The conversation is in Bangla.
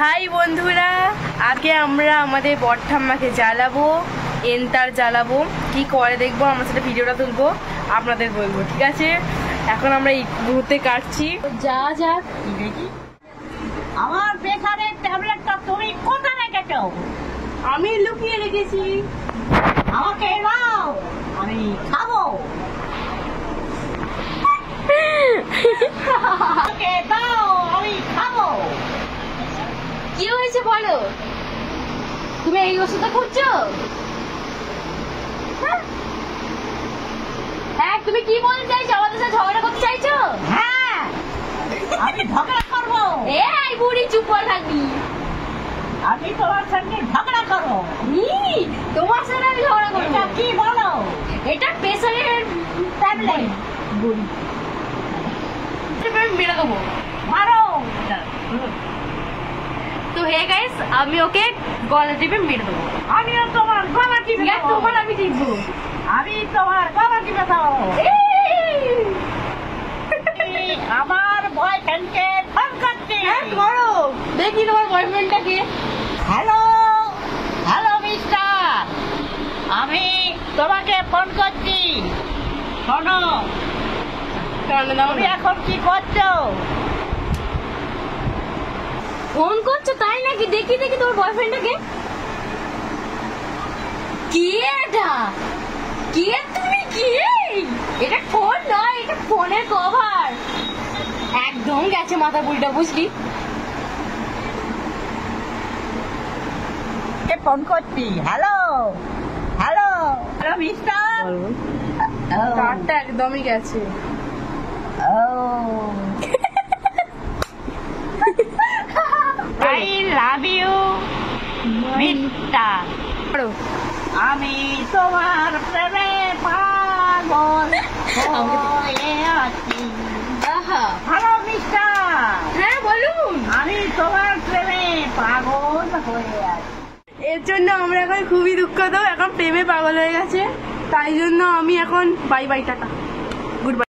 হাই বন্ধুরা, আগে আমরা আমাদের বড়ঠাম্মাকে জ্বালাবো, এন্টার জ্বালাবো, কি করে দেখবো, আমার সাথে ভিডিওটা তুলবো, আপনাদের বলবো। ঠিক আছে, এখন আমরা এই মুহূর্তে কাটছি। যা যাক, দেখি আমার প্রেসারের ট্যাবলেটটা তুমি কোথায় রেখেছো? আমি লুকিয়ে রেখেছি। আমাকে দাও, আমি খাবো। আমাকে দাও, আমি খাবো। কি হয়েছে বলো? তুমি এই ওষুধটা খুঁজছো? হ্যাঁ, তুমি কি বলতে চাইছো? আমাদের সাথে ঝগড়া করতে চাইছো? হ্যাঁ, আমি ঝগড়া করবো। এই বুড়ি, চুপ করে থাকবি। আমি তোমার সঙ্গে ঝগড়া করবো। তোমার সাথে আমি ঝগড়া করবো? এটা কি বলো? এটা প্রেসারের ট্যাবলেট। বুড়ি, আমি মেরে দেবো। মারো। তো হে গাইস, আমি ওকে গলা টিপে মেরে দেবো। আমিও তোমার গলা টিপে দেবো। তোমার আমি টিপবো। আমি তোমার গলা টিপে দেবো। আমার বয়ফ্রেন্ডকে ফোন করছি। হ্যাঁ করো, দেখি তোমার বয়ফ্রেন্ডটাকে। হ্যালো, হ্যালো মিস্টার, আমি তোমাকে ফোন করছি। শোনো, তুমি এখন কি করছো? ফোন করছো তাই নাকি? দেখি দেখি তোমার বয়ফ্রেন্ডটাকে। কি এটা? কি তুমি? কি এটা? ফোন নয়, এটা ফোনের কভার। একদম গেছে মাথা বুড়িটা, বুঝলি? ফোন করছি। Hello, hello, hello mister. কারটা একদমই গেছে। I love you mister. আমি তোমার প্রেমে পাগল হয়ে আছি। Hello mister. হ্যাঁ বলুন। আমি তোমার প্রেমে পাগল হয়ে আছি। এর জন্য আমরা এখন খুবই দুঃখিত, এখন প্রেমে পাগল হয়ে গেছে, তাই জন্য আমি এখন বাই বাই, টাটা।